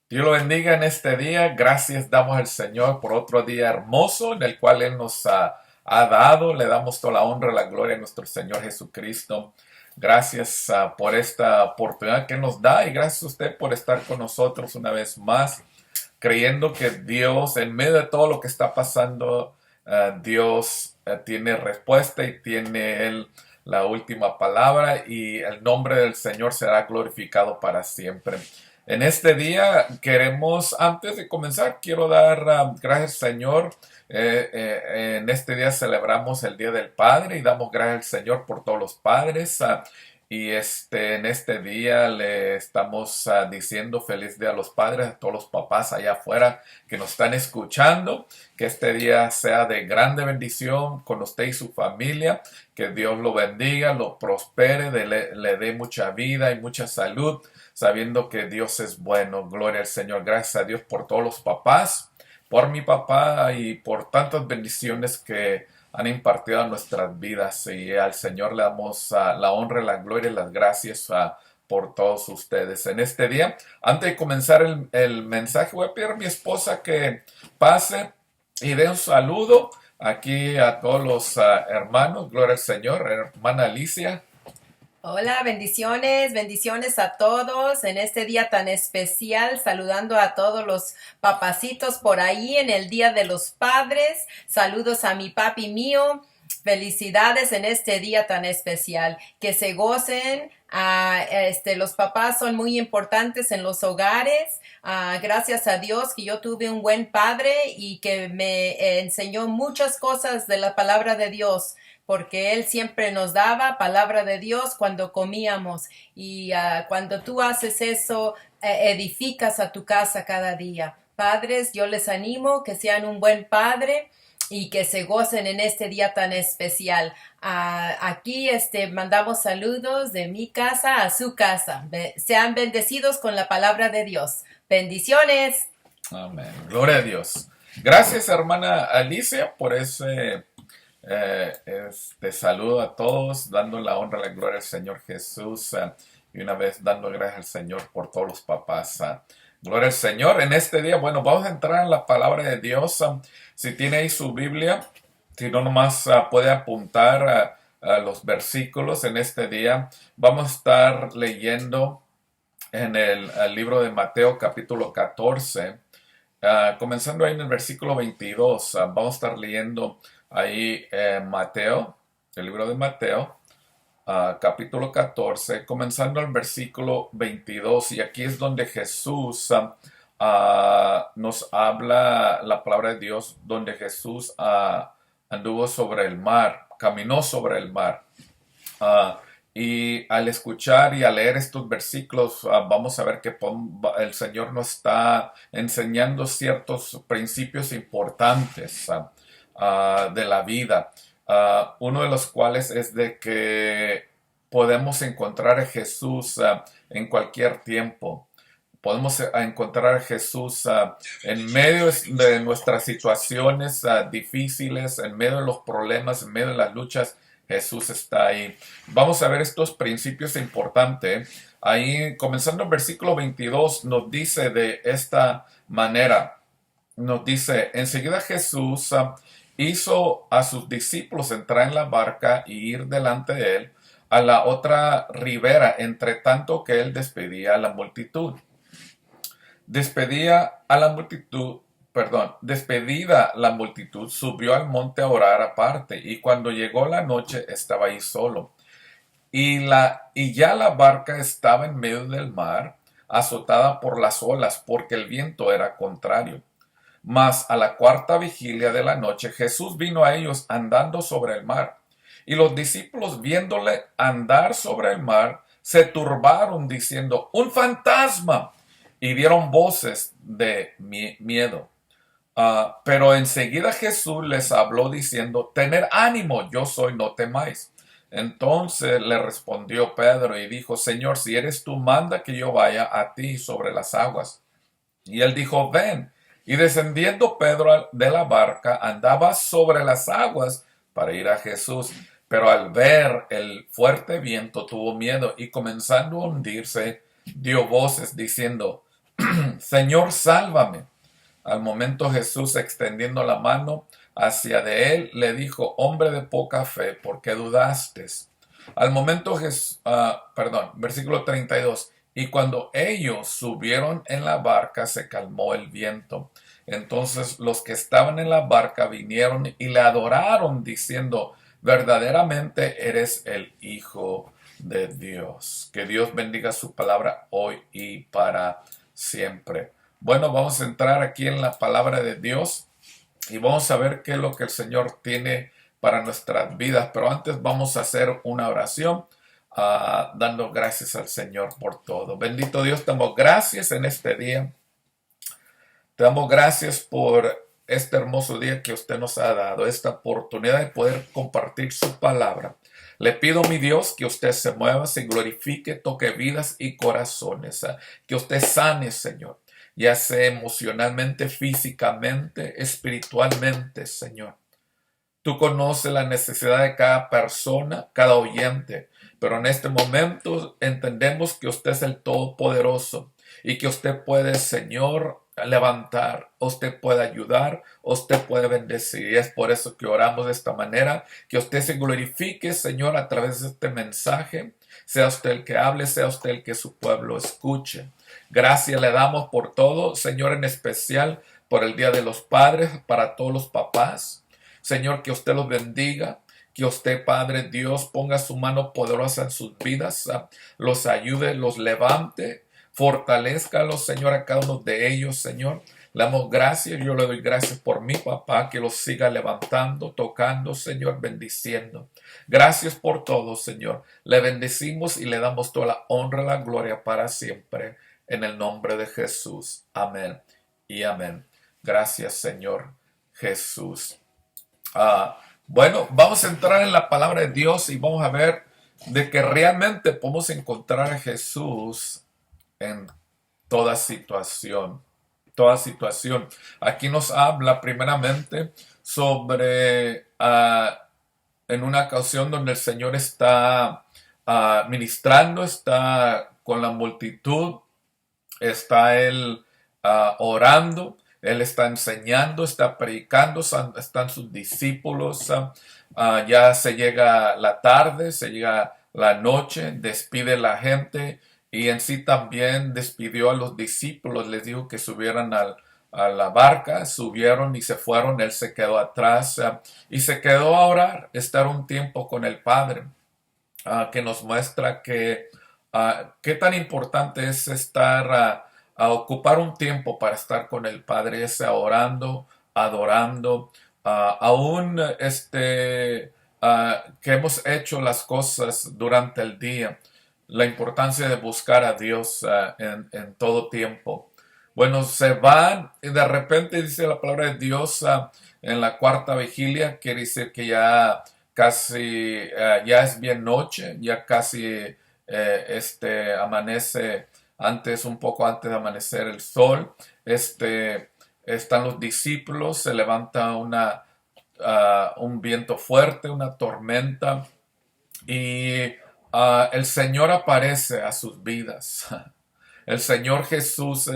Dios lo bendiga en este día. Gracias damos al Señor por otro día hermoso en el cual Él nos ha dado. Le damos toda la honra y la gloria a nuestro Señor Jesucristo. Gracias por esta oportunidad que nos da y gracias a usted por estar con nosotros una vez más, creyendo que Dios, en medio de todo lo que está pasando, Dios tiene respuesta y tiene Él la última palabra y el nombre del Señor será glorificado para siempre. En este día queremos, antes de comenzar, quiero dar gracias al Señor. En este día celebramos el Día del Padre y damos gracias al Señor por todos los padres. Y en este día le estamos diciendo feliz día a los padres, a todos los papás allá afuera que nos están escuchando. Que este día sea de grande bendición con usted y su familia. Que Dios lo bendiga, lo prospere, le dé mucha vida y mucha salud, sabiendo que Dios es bueno. Gloria al Señor. Gracias a Dios por todos los papás, por mi papá y por tantas bendiciones que han impartido a nuestras vidas. Y al Señor le damos la honra, la gloria y las gracias por todos ustedes. En este día, antes de comenzar el mensaje, voy a pedir a mi esposa que pase y dé un saludo aquí a todos los hermanos. Gloria al Señor. Hermana Alicia. Hola, bendiciones, bendiciones a todos en este día tan especial, saludando a todos los papacitos por ahí en el Día de los Padres. Saludos a mi papi mío. Felicidades en este día tan especial. Que se gocen. Los papás son muy importantes en los hogares. Gracias a Dios que yo tuve un buen padre y que me enseñó muchas cosas de la palabra de Dios, porque Él siempre nos daba palabra de Dios cuando comíamos y cuando tú haces eso, edificas a tu casa cada día. Padres, yo les animo que sean un buen padre y que se gocen en este día tan especial. Aquí mandamos saludos de mi casa a su casa. Sean bendecidos con la palabra de Dios. Bendiciones. Amén. Gloria a Dios. Gracias, hermana Alicia, por ese saludo a todos, dando la honra y la gloria al Señor Jesús, y una vez dando gracias al Señor por todos los papás. Gloria al Señor. En este día, bueno, vamos a entrar en la palabra de Dios. Si tiene ahí su Biblia, si no, nomás puede apuntar a los versículos en este día. Vamos a estar leyendo en el libro de Mateo capítulo 14. Comenzando ahí en el versículo 22, vamos a estar leyendo ahí Mateo, el libro de Mateo, capítulo 14, comenzando el versículo 22, y aquí es donde Jesús nos habla la palabra de Dios, donde Jesús anduvo sobre el mar, caminó sobre el mar. Ah, y al escuchar y al leer estos versículos, vamos a ver que el Señor nos está enseñando ciertos principios importantes de la vida. Uno de los cuales es de que podemos encontrar a Jesús en cualquier tiempo. Podemos encontrar a Jesús en medio de nuestras situaciones difíciles, en medio de los problemas, en medio de las luchas. Jesús está ahí. Vamos a ver estos principios importantes. Ahí, comenzando el versículo 22, nos dice de esta manera. Nos dice, enseguida Jesús hizo a sus discípulos entrar en la barca y ir delante de él a la otra ribera, entre tanto que él despedía a la multitud. Despedida la multitud, subió al monte a orar aparte, y cuando llegó la noche estaba ahí solo. Y ya la barca estaba en medio del mar, azotada por las olas, porque el viento era contrario. Mas a la cuarta vigilia de la noche Jesús vino a ellos andando sobre el mar. Y los discípulos, viéndole andar sobre el mar, se turbaron diciendo, ¡un fantasma! Y dieron voces de miedo. Pero enseguida Jesús les habló diciendo, tened ánimo, yo soy, no temáis. Entonces le respondió Pedro y dijo, Señor, si eres tú, manda que yo vaya a ti sobre las aguas. Y él dijo, ven. Y descendiendo Pedro de la barca, andaba sobre las aguas para ir a Jesús. Pero al ver el fuerte viento tuvo miedo y comenzando a hundirse, dio voces diciendo, Señor, sálvame. Al momento Jesús, extendiendo la mano hacia de él, le dijo, hombre de poca fe, ¿por qué dudaste? Al momento Jesús, versículo 32, y cuando ellos subieron en la barca, se calmó el viento. Entonces los que estaban en la barca vinieron y le adoraron, diciendo, verdaderamente eres el Hijo de Dios. Que Dios bendiga su palabra hoy y para siempre. Bueno, vamos a entrar aquí en la palabra de Dios y vamos a ver qué es lo que el Señor tiene para nuestras vidas. Pero antes vamos a hacer una oración, dando gracias al Señor por todo. Bendito Dios, te damos gracias en este día. Te damos gracias por este hermoso día que usted nos ha dado, esta oportunidad de poder compartir su palabra. Le pido, mi Dios, que usted se mueva, se glorifique, toque vidas y corazones, que usted sane, Señor, ya sea emocionalmente, físicamente, espiritualmente, Señor. Tú conoces la necesidad de cada persona, cada oyente, pero en este momento entendemos que usted es el Todopoderoso y que usted puede, Señor, levantar, usted puede ayudar, usted puede bendecir. Y es por eso que oramos de esta manera, que usted se glorifique, Señor, a través de este mensaje. Sea usted el que hable, sea usted el que su pueblo escuche. Gracias le damos por todo, Señor, en especial por el Día de los Padres, para todos los papás. Señor, que usted los bendiga, que usted, Padre Dios, ponga su mano poderosa en sus vidas, los ayude, los levante, fortalezcalos, Señor, a cada uno de ellos, Señor. Le damos gracias, yo le doy gracias por mi papá, que los siga levantando, tocando, Señor, bendiciendo. Gracias por todo, Señor. Le bendecimos y le damos toda la honra y la gloria para siempre, en el nombre de Jesús. Amén y amén. Gracias, Señor Jesús. Bueno, vamos a entrar en la palabra de Dios y vamos a ver de que realmente podemos encontrar a Jesús en toda situación. Toda situación. Aquí nos habla primeramente sobre en una ocasión donde el Señor está ministrando, está con la multitud, está Él orando. Él está enseñando, está predicando, están sus discípulos, ya se llega la tarde, se llega la noche, despide la gente y en sí también despidió a los discípulos, les dijo que subieran a la barca, subieron y se fueron, él se quedó atrás y se quedó a orar, estar un tiempo con el Padre, que nos muestra que qué tan importante es estar a ocupar un tiempo para estar con el Padre, ya sea orando, adorando, aún que hemos hecho las cosas durante el día, la importancia de buscar a Dios en todo tiempo. Bueno, se van y de repente dice la palabra de Dios en la cuarta vigilia, quiere decir que ya casi, ya es bien noche, ya casi amanece antes, un poco antes de amanecer el sol. Están los discípulos, se levanta un viento fuerte, una tormenta y el Señor aparece a sus vidas. El Señor Jesús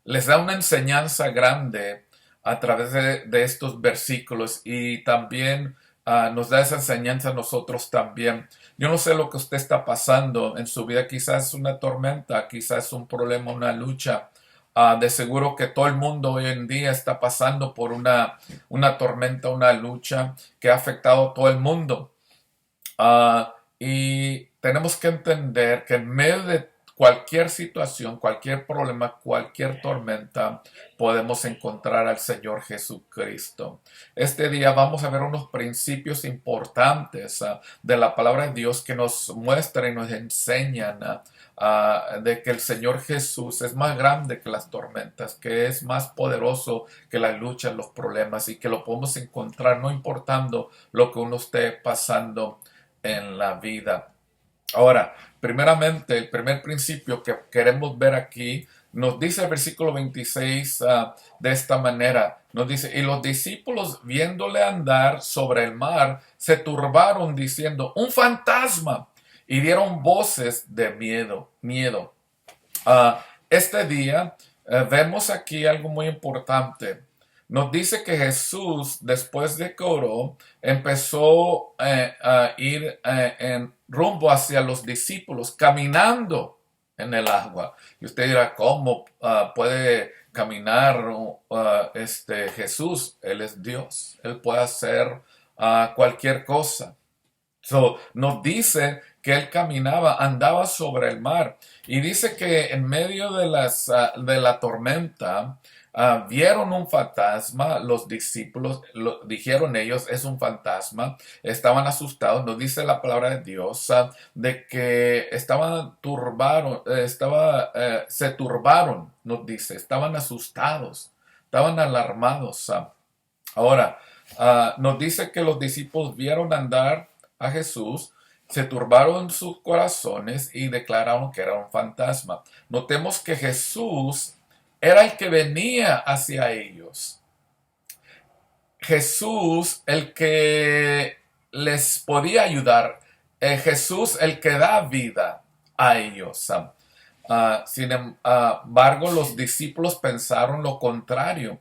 les da una enseñanza grande a través de estos versículos y también nos da esa enseñanza a nosotros también. Yo no sé lo que usted está pasando en su vida, quizás una tormenta, quizás un problema, una lucha. De seguro que todo el mundo hoy en día está pasando por una tormenta, una lucha que ha afectado a todo el mundo. Y tenemos que entender que en medio de cualquier situación, cualquier problema, cualquier tormenta, podemos encontrar al Señor Jesucristo. Este día vamos a ver unos principios importantes de la palabra de Dios que nos muestran y nos enseñan de que el Señor Jesús es más grande que las tormentas, que es más poderoso que las luchas, los problemas y que lo podemos encontrar no importando lo que uno esté pasando en la vida. Ahora, primeramente, el primer principio que queremos ver aquí nos dice el versículo 26 de esta manera. Nos dice, y los discípulos viéndole andar sobre el mar se turbaron diciendo, un fantasma, y dieron voces de miedo. este día vemos aquí algo muy importante. Nos dice que Jesús, después de que oró, empezó a ir en rumbo hacia los discípulos, caminando en el agua. Y usted dirá, ¿cómo puede caminar Jesús? Él es Dios. Él puede hacer cualquier cosa. Nos dice que él caminaba, andaba sobre el mar. Y dice que en medio de la tormenta vieron un fantasma. Los discípulos dijeron ellos, es un fantasma. Estaban asustados. Nos dice la palabra de Dios de que se turbaron, nos dice, estaban asustados, estaban alarmados. Ahora, nos dice que los discípulos vieron andar a Jesús, se turbaron sus corazones y declararon que era un fantasma. Notemos que Jesús era el que venía hacia ellos. Jesús el que les podía ayudar. Jesús el que da vida a ellos. Sin embargo, los discípulos pensaron lo contrario.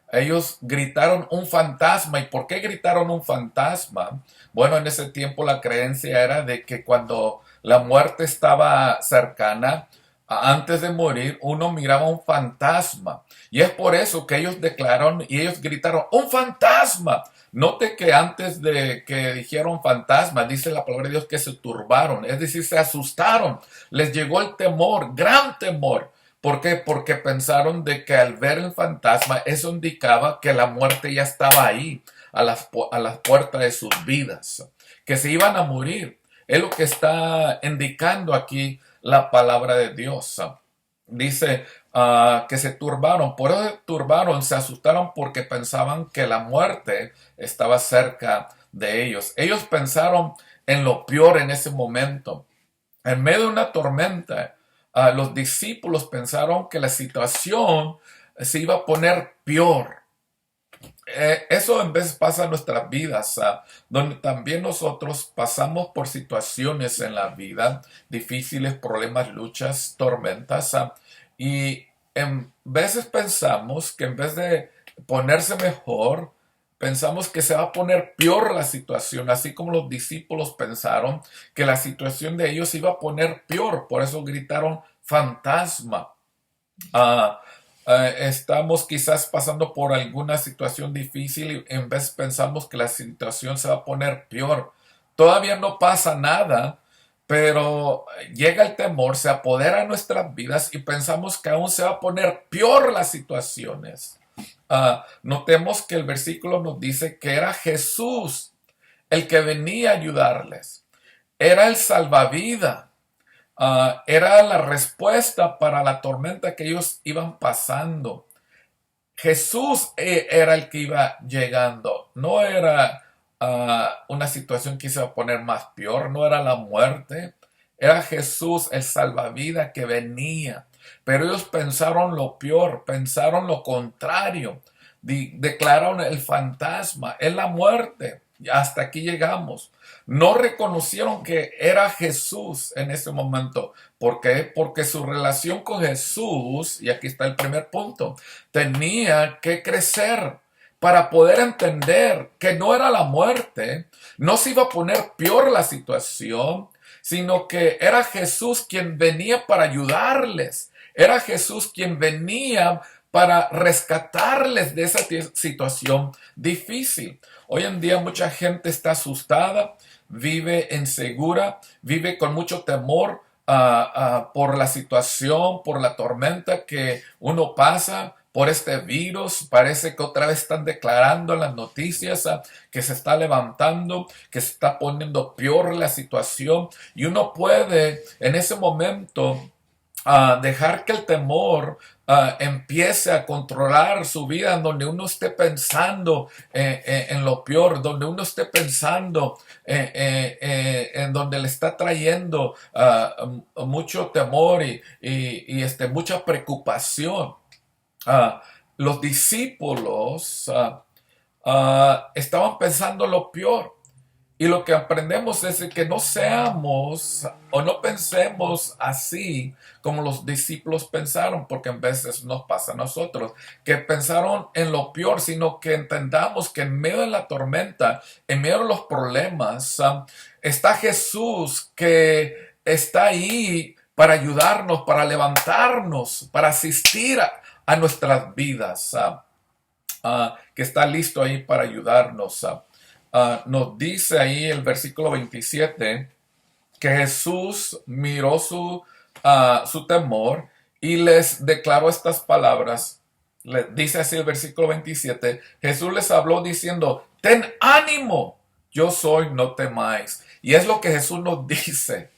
Ellos gritaron un fantasma. ¿Y por qué gritaron un fantasma? Bueno, en ese tiempo la creencia era de que cuando la muerte estaba cercana, antes de morir, uno miraba un fantasma. Y es por eso que ellos declararon y ellos gritaron, ¡un fantasma! Note que antes de que dijeron fantasma, dice la palabra de Dios que se turbaron, es decir, se asustaron. Les llegó el temor, gran temor. ¿Por qué? Porque pensaron de que al ver el fantasma, eso indicaba que la muerte ya estaba ahí, a las puertas de sus vidas, que se iban a morir. Es lo que está indicando aquí la palabra de Dios. Dice que se turbaron, por eso se turbaron, se asustaron porque pensaban que la muerte estaba cerca de ellos. Ellos pensaron en lo peor en ese momento. En medio de una tormenta, los discípulos pensaron que la situación se iba a poner peor. Eso en vez pasa en nuestras vidas, donde también nosotros pasamos por situaciones en la vida, difíciles, problemas, luchas, tormentas, y en veces pensamos que en vez de ponerse mejor, pensamos que se va a poner peor la situación, así como los discípulos pensaron que la situación de ellos se iba a poner peor, por eso gritaron fantasma. Estamos quizás pasando por alguna situación difícil y en vez pensamos que la situación se va a poner peor. Todavía no pasa nada, pero llega el temor, se apodera de nuestras vidas y pensamos que aún se va a poner peor las situaciones. Notemos que el versículo nos dice que era Jesús el que venía a ayudarles. Era el salvavidas. Era la respuesta para la tormenta que ellos iban pasando. Jesús era el que iba llegando. No era una situación que se iba a poner más peor. No era la muerte. Era Jesús el salvavidas que venía. Pero ellos pensaron lo peor, pensaron lo contrario. Declararon el fantasma, es la muerte. Hasta aquí llegamos. No reconocieron que era Jesús en ese momento. ¿Por qué? Porque su relación con Jesús, y aquí está el primer punto, tenía que crecer para poder entender que no era la muerte, no se iba a poner peor la situación, sino que era Jesús quien venía para ayudarles. Era Jesús quien venía para rescatarles de esa situación difícil. Hoy en día mucha gente está asustada, vive insegura, vive con mucho temor por la situación, por la tormenta que uno pasa, por este virus. Parece que otra vez están declarando en las noticias que se está levantando, que se está poniendo peor la situación, y uno puede en ese momento dejar que el temor empiece a controlar su vida, en donde uno esté pensando en lo peor, donde uno esté pensando en donde le está trayendo mucho temor y mucha preocupación. Los discípulos estaban pensando lo peor. Y lo que aprendemos es de que no seamos o no pensemos así como los discípulos pensaron, porque en veces nos pasa a nosotros, que pensaron en lo peor, sino que entendamos que en medio de la tormenta, en medio de los problemas, está Jesús que está ahí para ayudarnos, para levantarnos, para asistir a nuestras vidas, que está listo ahí para ayudarnos. Nos dice ahí el versículo 27 que Jesús miró su temor y les declaró estas palabras. Dice así el versículo 27, Jesús les habló diciendo, ten ánimo, yo soy, no temáis. Y es lo que Jesús nos dice.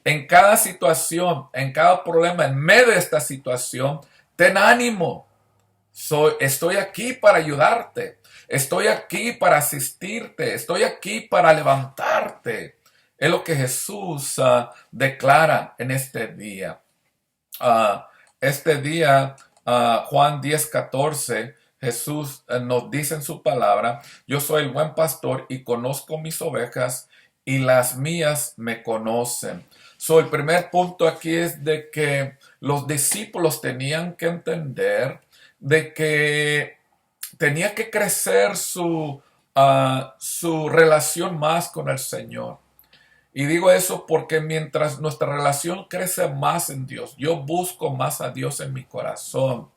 En cada situación, en cada problema, en medio de esta situación, ten ánimo. Estoy aquí para ayudarte. Estoy aquí para asistirte. Estoy aquí para levantarte. Es lo que Jesús declara en este día. Juan 10:14, Jesús nos dice en su palabra, yo soy el buen pastor y conozco mis ovejas y las mías me conocen. El primer punto aquí es de que los discípulos tenían que entender de que tenía que crecer su relación más con el Señor. Y digo eso porque mientras nuestra relación crece más en Dios, yo busco más a Dios en mi corazón.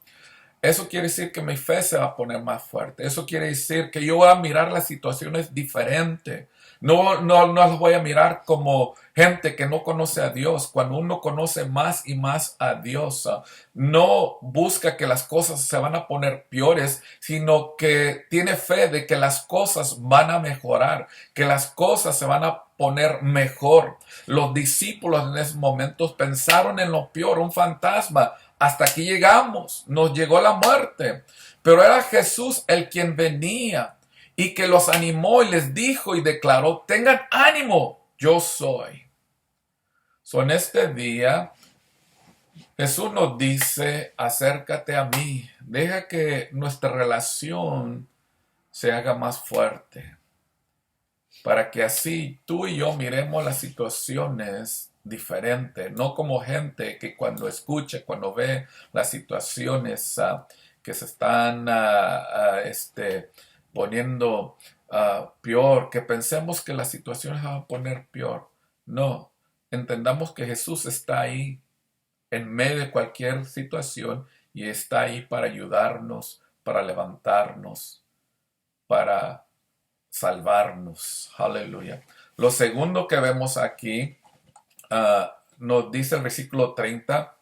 Eso quiere decir que mi fe se va a poner más fuerte. Eso quiere decir que yo voy a mirar las situaciones diferente. No las voy a mirar como gente que no conoce a Dios. Cuando uno conoce más y más a Dios, no busca que las cosas se van a poner peores, sino que tiene fe de que las cosas van a mejorar, que las cosas se van a poner mejor. Los discípulos en esos momentos pensaron en lo peor, un fantasma. Hasta aquí llegamos, nos llegó la muerte. Pero era Jesús el quien venía y que los animó y les dijo y declaró, tengan ánimo, yo soy. En este día, Jesús nos dice, acércate a mí, deja que nuestra relación se haga más fuerte, para que así tú y yo miremos las situaciones diferente, no como gente que cuando escucha, cuando ve las situaciones que se están poniendo peor, que pensemos que las situaciones se van a poner peor. No, entendamos que Jesús está ahí en medio de cualquier situación y está ahí para ayudarnos, para levantarnos, para salvarnos. Aleluya. Lo segundo que vemos aquí, nos dice el versículo 30,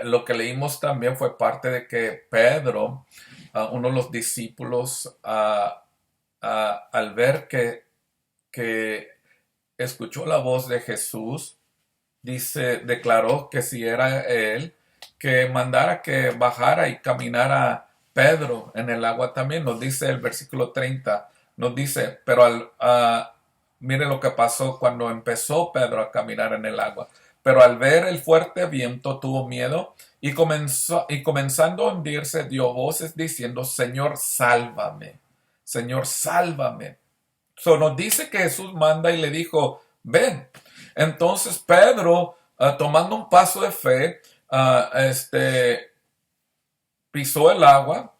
lo que leímos también fue parte de que Pedro, uno de los discípulos, al ver que escuchó la voz de Jesús, declaró que si era él, que mandara que bajara y caminara Pedro en el agua también. Nos dice el versículo 30, nos dice, pero mire lo que pasó cuando empezó Pedro a caminar en el agua. Pero al ver el fuerte viento tuvo miedo y comenzando a hundirse dio voces diciendo, Señor, sálvame, Señor, sálvame. Nos dice que Jesús manda y le dijo, ven. Entonces Pedro, tomando un paso de fe, pisó el agua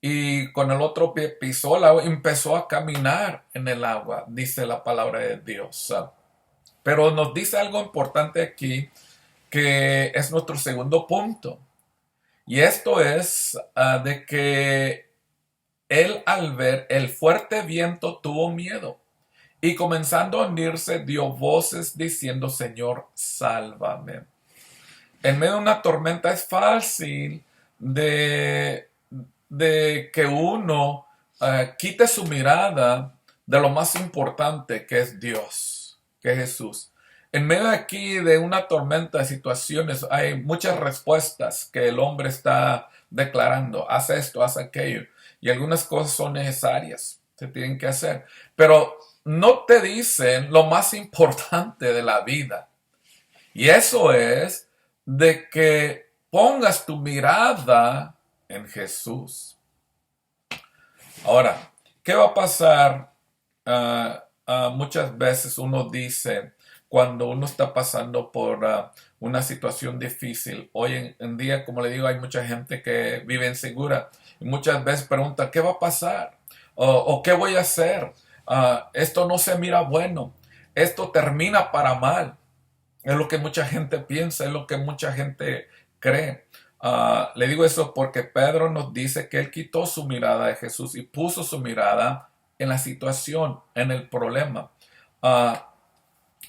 y con el otro pie pisó el agua y empezó a caminar en el agua, dice la palabra de Dios. Pero nos dice algo importante aquí, que es nuestro segundo punto. Y esto es de que él al ver el fuerte viento tuvo miedo. Y comenzando a hundirse dio voces diciendo, Señor, sálvame. En medio de una tormenta es fácil de que uno quite su mirada de lo más importante que es Dios, que es Jesús. En medio de aquí de una tormenta de situaciones hay muchas respuestas que el hombre está declarando. Haz esto, haz aquello. Y algunas cosas son necesarias, se tienen que hacer. Pero no te dicen lo más importante de la vida. Y eso es de que pongas tu mirada en Jesús. Ahora, ¿qué va a pasar muchas veces uno dice, cuando uno está pasando por una situación difícil, hoy en día, como le digo, hay mucha gente que vive insegura y muchas veces pregunta, ¿qué va a pasar? O ¿qué voy a hacer? Esto no se mira bueno, esto termina para mal. Es lo que mucha gente piensa, es lo que mucha gente cree. Le digo eso porque Pedro nos dice que él quitó su mirada de Jesús y puso su mirada en la situación, en el problema. Ah,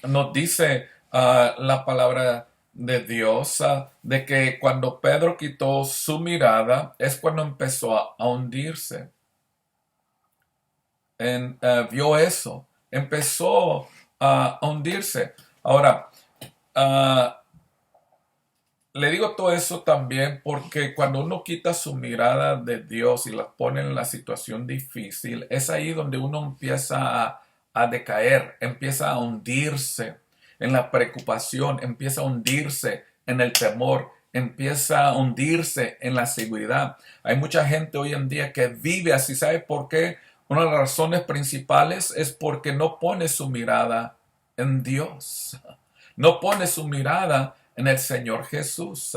Nos dice la palabra de Dios de que cuando Pedro quitó su mirada es cuando empezó a hundirse. Vio eso, empezó a hundirse. Ahora, ah, le digo todo eso también porque cuando uno quita su mirada de Dios y la pone en la situación difícil, es ahí donde uno empieza a decaer, empieza a hundirse en la preocupación, empieza a hundirse en el temor, empieza a hundirse en la seguridad. Hay mucha gente hoy en día que vive así. ¿Sabe por qué? Una de las razones principales es porque no pone su mirada en Dios. No pone su mirada en el Señor Jesús.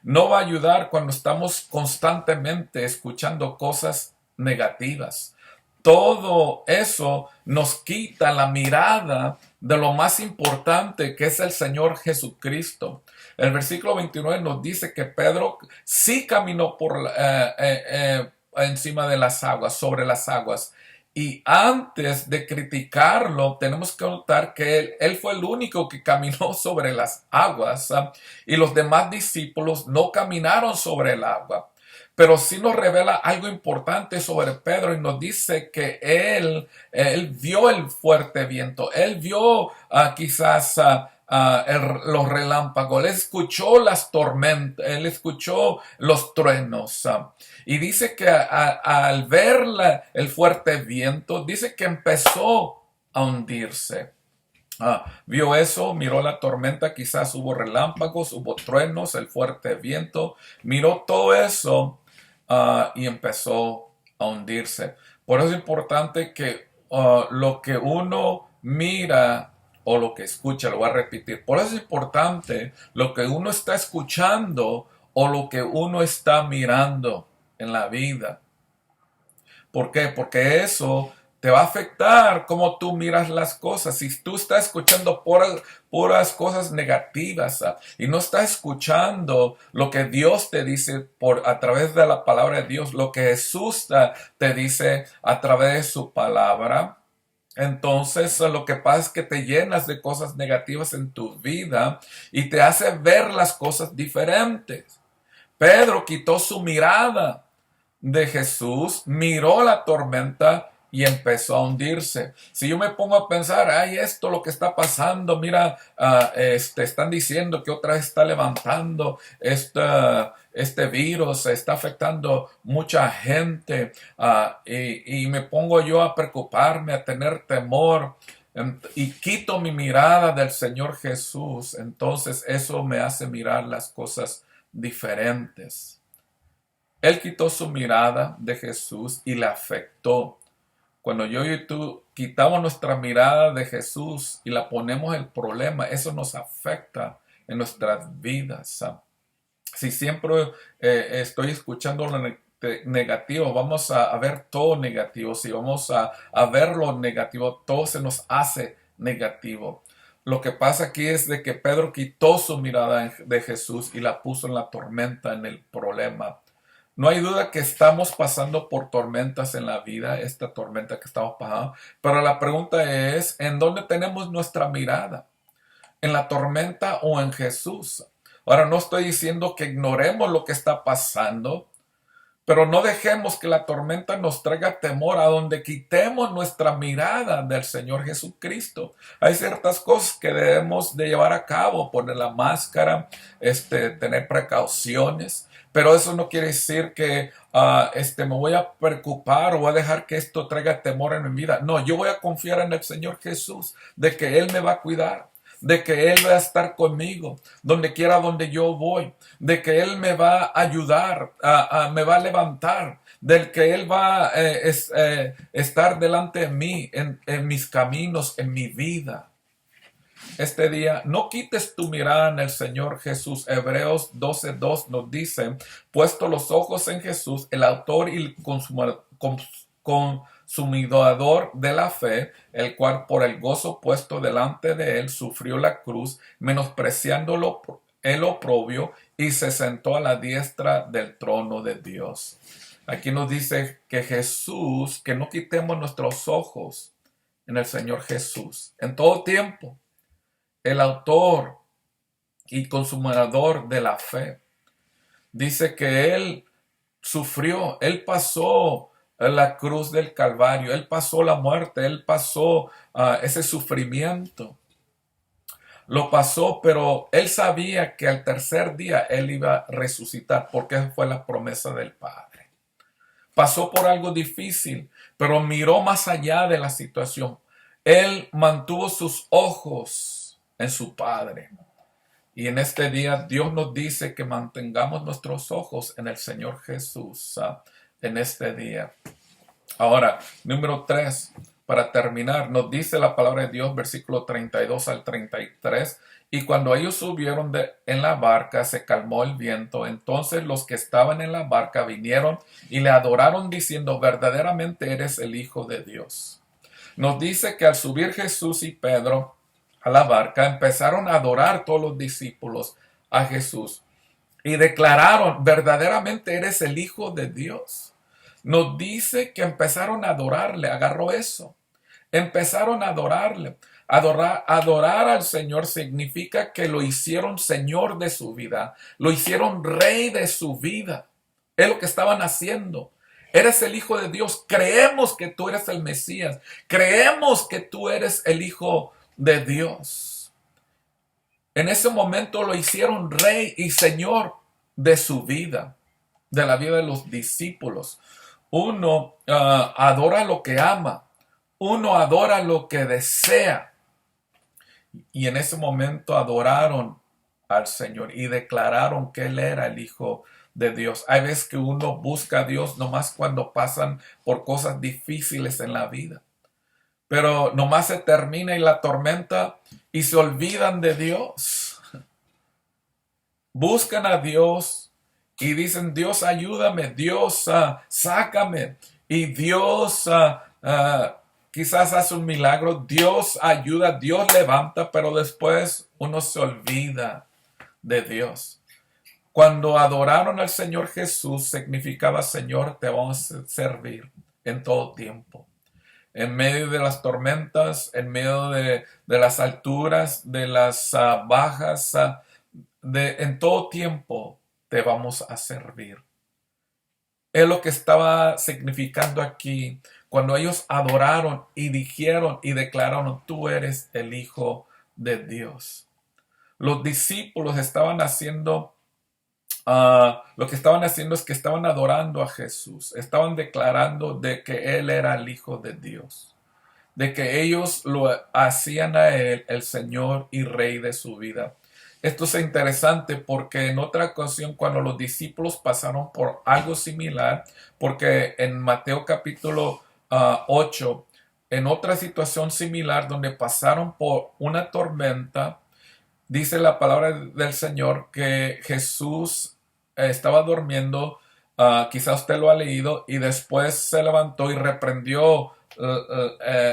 No va a ayudar cuando estamos constantemente escuchando cosas negativas. Todo eso nos quita la mirada de lo más importante, que es el Señor Jesucristo. El versículo 29 nos dice que Pedro sí caminó encima de las aguas, sobre las aguas. Y antes de criticarlo, tenemos que notar que él fue el único que caminó sobre las aguas, y los demás discípulos no caminaron sobre el agua. Pero sí nos revela algo importante sobre Pedro y nos dice que él vio el fuerte viento, él vio quizás los relámpagos, él escuchó las tormentas, él escuchó los truenos. Y dice que al ver el fuerte viento, dice que empezó a hundirse. Vio eso, miró la tormenta, quizás hubo relámpagos, hubo truenos, el fuerte viento, miró todo eso y empezó a hundirse. Por eso es importante que lo que uno mira o lo que escucha, lo voy a repetir, por eso es importante lo que uno está escuchando o lo que uno está mirando en la vida. ¿Por qué? Porque eso te va a afectar cómo tú miras las cosas. Si tú estás escuchando puras cosas negativas y no estás escuchando lo que Dios te dice a través de la palabra de Dios, lo que Jesús te dice a través de su palabra, entonces lo que pasa es que te llenas de cosas negativas en tu vida y te hace ver las cosas diferentes. Pedro quitó su mirada de Jesús, miró la tormenta y empezó a hundirse. Si yo me pongo a pensar, ay, esto lo que está pasando, mira, están diciendo que otra vez está levantando este virus, está afectando mucha gente, y me pongo yo a preocuparme, a tener temor, y quito mi mirada del Señor Jesús, entonces eso me hace mirar las cosas diferentes. Él quitó su mirada de Jesús y le afectó. Cuando yo y tú quitamos nuestra mirada de Jesús y la ponemos en el problema, eso nos afecta en nuestras vidas. Si siempre estoy escuchando lo negativo, vamos a ver todo negativo. Si vamos a ver lo negativo, todo se nos hace negativo. Lo que pasa aquí es de que Pedro quitó su mirada de Jesús y la puso en la tormenta, en el problema. No hay duda que estamos pasando por tormentas en la vida, esta tormenta que estamos pasando, pero la pregunta es, ¿en dónde tenemos nuestra mirada? ¿En la tormenta o en Jesús? Ahora, no estoy diciendo que ignoremos lo que está pasando, pero no dejemos que la tormenta nos traiga temor a donde quitemos nuestra mirada del Señor Jesucristo. Hay ciertas cosas que debemos de llevar a cabo, poner la máscara, tener precauciones, pero eso no quiere decir que me voy a preocupar o voy a dejar que esto traiga temor en mi vida. No, yo voy a confiar en el Señor Jesús, de que Él me va a cuidar, de que Él va a estar conmigo, donde quiera donde yo voy, de que Él me va a ayudar, me va a levantar, del que Él va a estar delante de mí, en mis caminos, en mi vida. Este día, no quites tu mirada en el Señor Jesús. Hebreos 12:2 nos dice, puesto los ojos en Jesús, el autor y el consumidor de la fe, el cual por el gozo puesto delante de él sufrió la cruz, menospreciándolo el oprobio, y se sentó a la diestra del trono de Dios. Aquí nos dice que Jesús, que no quitemos nuestros ojos en el Señor Jesús, en todo tiempo. El autor y consumador de la fe. Dice que Él sufrió, Él pasó la cruz del Calvario, Él pasó la muerte, Él pasó ese sufrimiento. Lo pasó, pero Él sabía que al tercer día Él iba a resucitar, porque fue la promesa del Padre. Pasó por algo difícil, pero miró más allá de la situación. Él mantuvo sus ojos en su Padre. Y en este día Dios nos dice que mantengamos nuestros ojos en el Señor Jesús en este día. Ahora, número 3, para terminar, nos dice la palabra de Dios, versículo 32 al 33. Y cuando ellos subieron en la barca, se calmó el viento. Entonces los que estaban en la barca vinieron y le adoraron diciendo, verdaderamente eres el Hijo de Dios. Nos dice que al subir Jesús y Pedro a la barca, empezaron a adorar todos los discípulos a Jesús y declararon, verdaderamente eres el Hijo de Dios. Nos dice que empezaron a adorarle, agarró eso, empezaron a adorarle. Adorar al Señor significa que lo hicieron Señor de su vida, lo hicieron Rey de su vida. Es lo que estaban haciendo. Eres el Hijo de Dios, creemos que tú eres el Mesías, creemos que tú eres el Hijo de Dios. En ese momento lo hicieron Rey y Señor de su vida, de la vida de los discípulos. Uno adora lo que ama, uno adora lo que desea. Y en ese momento adoraron al Señor y declararon que Él era el Hijo de Dios. Hay veces que uno busca a Dios nomás cuando pasan por cosas difíciles en la vida. Pero nomás se termina y la tormenta y se olvidan de Dios. Buscan a Dios y dicen, Dios ayúdame, Dios sácame. Y Dios quizás hace un milagro, Dios ayuda, Dios levanta, pero después uno se olvida de Dios. Cuando adoraron al Señor Jesús, significaba, Señor, te vamos a servir en todo tiempo. En medio de las tormentas, en medio de las alturas, de las bajas, en todo tiempo te vamos a servir. Es lo que estaba significando aquí cuando ellos adoraron y dijeron y declararon, tú eres el Hijo de Dios. Los discípulos estaban haciendo, lo que estaban haciendo es que estaban adorando a Jesús, estaban declarando de que Él era el Hijo de Dios, de que ellos lo hacían a Él el Señor y Rey de su vida. Esto es interesante porque en otra ocasión cuando los discípulos pasaron por algo similar, porque en Mateo capítulo 8, en otra situación similar donde pasaron por una tormenta, dice la palabra del Señor que Jesús estaba durmiendo, quizás usted lo ha leído, y después se levantó y reprendió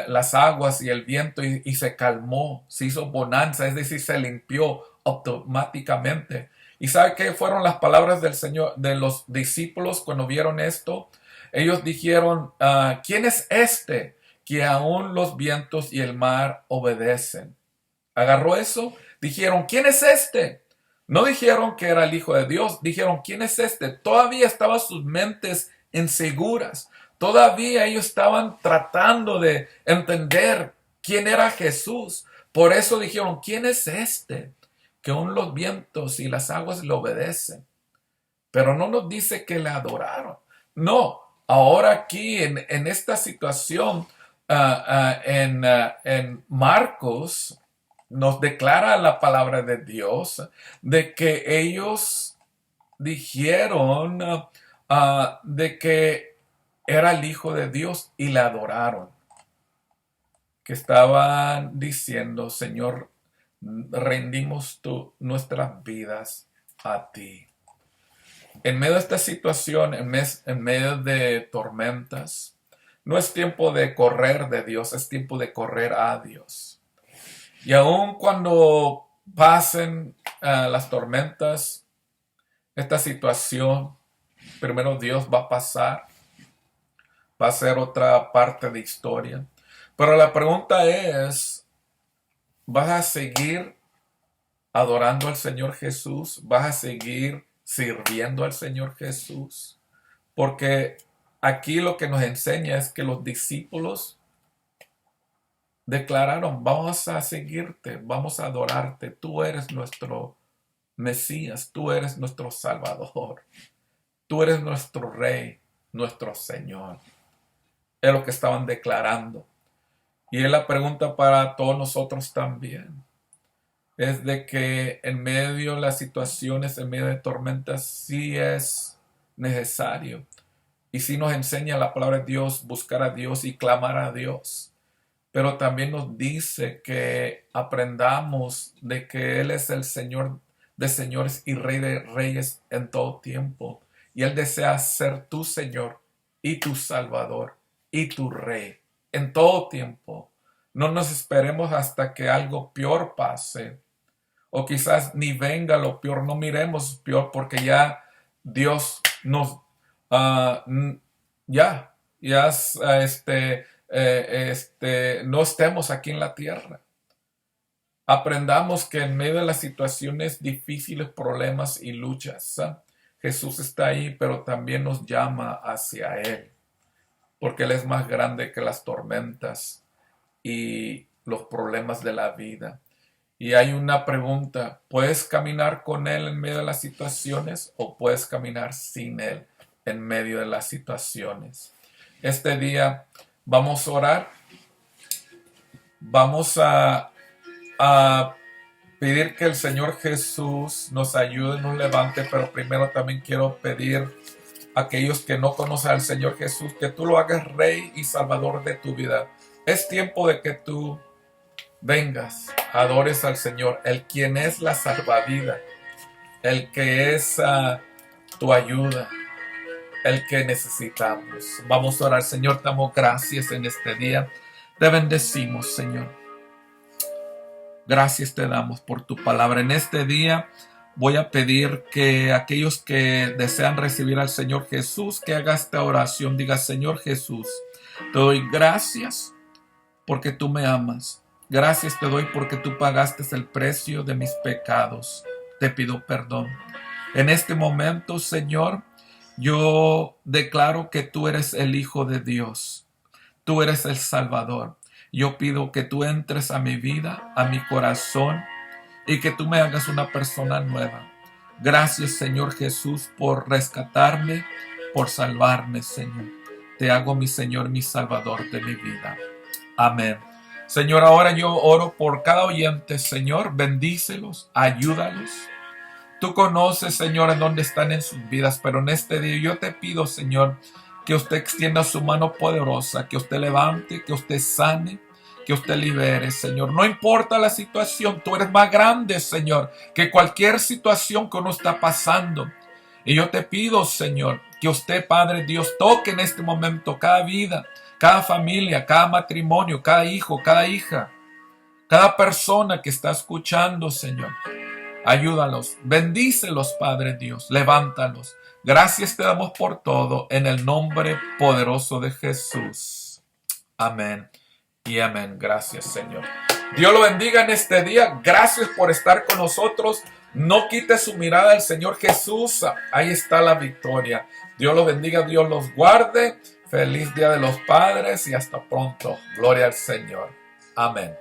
las aguas y el viento y se calmó, se hizo bonanza, es decir, se limpió automáticamente. ¿Y sabe qué fueron las palabras del Señor, de los discípulos cuando vieron esto? Ellos dijeron, ¿quién es este que aún los vientos y el mar obedecen? Agarró eso, dijeron, ¿quién es este? No dijeron que era el Hijo de Dios, dijeron, ¿quién es este? Todavía estaban sus mentes inseguras, todavía ellos estaban tratando de entender quién era Jesús. Por eso dijeron, ¿quién es este? Que aún los vientos y las aguas le obedecen. Pero no nos dice que le adoraron. No, ahora aquí en esta situación, en Marcos, nos declara la palabra de Dios de que ellos dijeron de que era el Hijo de Dios y le adoraron. Que estaban diciendo, Señor, rendimos nuestras vidas a ti. En medio de esta situación, en medio de tormentas, no es tiempo de correr de Dios, es tiempo de correr a Dios. Y aun cuando pasen las tormentas, esta situación, primero Dios va a pasar, va a ser otra parte de historia. Pero la pregunta es, ¿vas a seguir adorando al Señor Jesús? ¿Vas a seguir sirviendo al Señor Jesús? Porque aquí lo que nos enseña es que los discípulos declararon, vamos a seguirte, vamos a adorarte, tú eres nuestro Mesías, tú eres nuestro Salvador, tú eres nuestro Rey, nuestro Señor. Es lo que estaban declarando. Y es la pregunta para todos nosotros también. Es de que en medio de las situaciones, en medio de tormentas, sí es necesario. Y sí nos enseña la palabra de Dios, buscar a Dios y clamar a Dios. Pero también nos dice que aprendamos de que Él es el Señor de señores y Rey de reyes en todo tiempo. Y Él desea ser tu Señor y tu Salvador y tu Rey en todo tiempo. No nos esperemos hasta que algo peor pase. O quizás ni venga lo peor, no miremos peor porque ya Dios nos, no estemos aquí en la tierra. Aprendamos que en medio de las situaciones difíciles, problemas y luchas, Jesús está ahí, pero también nos llama hacia Él, porque Él es más grande que las tormentas y los problemas de la vida. Y hay una pregunta, ¿puedes caminar con Él en medio de las situaciones o puedes caminar sin Él en medio de las situaciones? Este día vamos a orar, vamos a pedir que el Señor Jesús nos ayude, nos levante, pero primero también quiero pedir a aquellos que no conocen al Señor Jesús, que tú lo hagas Rey y Salvador de tu vida. Es tiempo de que tú vengas, adores al Señor, el quien es la salvavidas, el que es tu ayuda, el que necesitamos. Vamos a orar. Señor, te damos gracias en este día. Te bendecimos, Señor. Gracias te damos por tu palabra. En este día voy a pedir que aquellos que desean recibir al Señor Jesús, que haga esta oración, diga: Señor Jesús, te doy gracias porque tú me amas. Gracias te doy porque tú pagaste el precio de mis pecados. Te pido perdón. En este momento, Señor, yo declaro que tú eres el Hijo de Dios. Tú eres el Salvador. Yo pido que tú entres a mi vida, a mi corazón, y que tú me hagas una persona nueva. Gracias, Señor Jesús, por rescatarme, por salvarme, Señor. Te hago mi Señor, mi Salvador de mi vida. Amén. Señor, ahora yo oro por cada oyente, Señor. Bendícelos, ayúdalos. Tú conoces, Señor, en dónde están en sus vidas, pero en este día yo te pido, Señor, que usted extienda su mano poderosa, que usted levante, que usted sane, que usted libere, Señor. No importa la situación, tú eres más grande, Señor, que cualquier situación que uno está pasando. Y yo te pido, Señor, que usted, Padre Dios, toque en este momento cada vida, cada familia, cada matrimonio, cada hijo, cada hija, cada persona que está escuchando, Señor. Ayúdalos, bendícelos, Padre Dios, levántalos. Gracias te damos por todo, en el nombre poderoso de Jesús. Amén y amén. Gracias, Señor. Dios lo bendiga en este día. Gracias por estar con nosotros. No quite su mirada al Señor Jesús. Ahí está la victoria. Dios lo bendiga, Dios los guarde. Feliz Día de los Padres y hasta pronto. Gloria al Señor. Amén.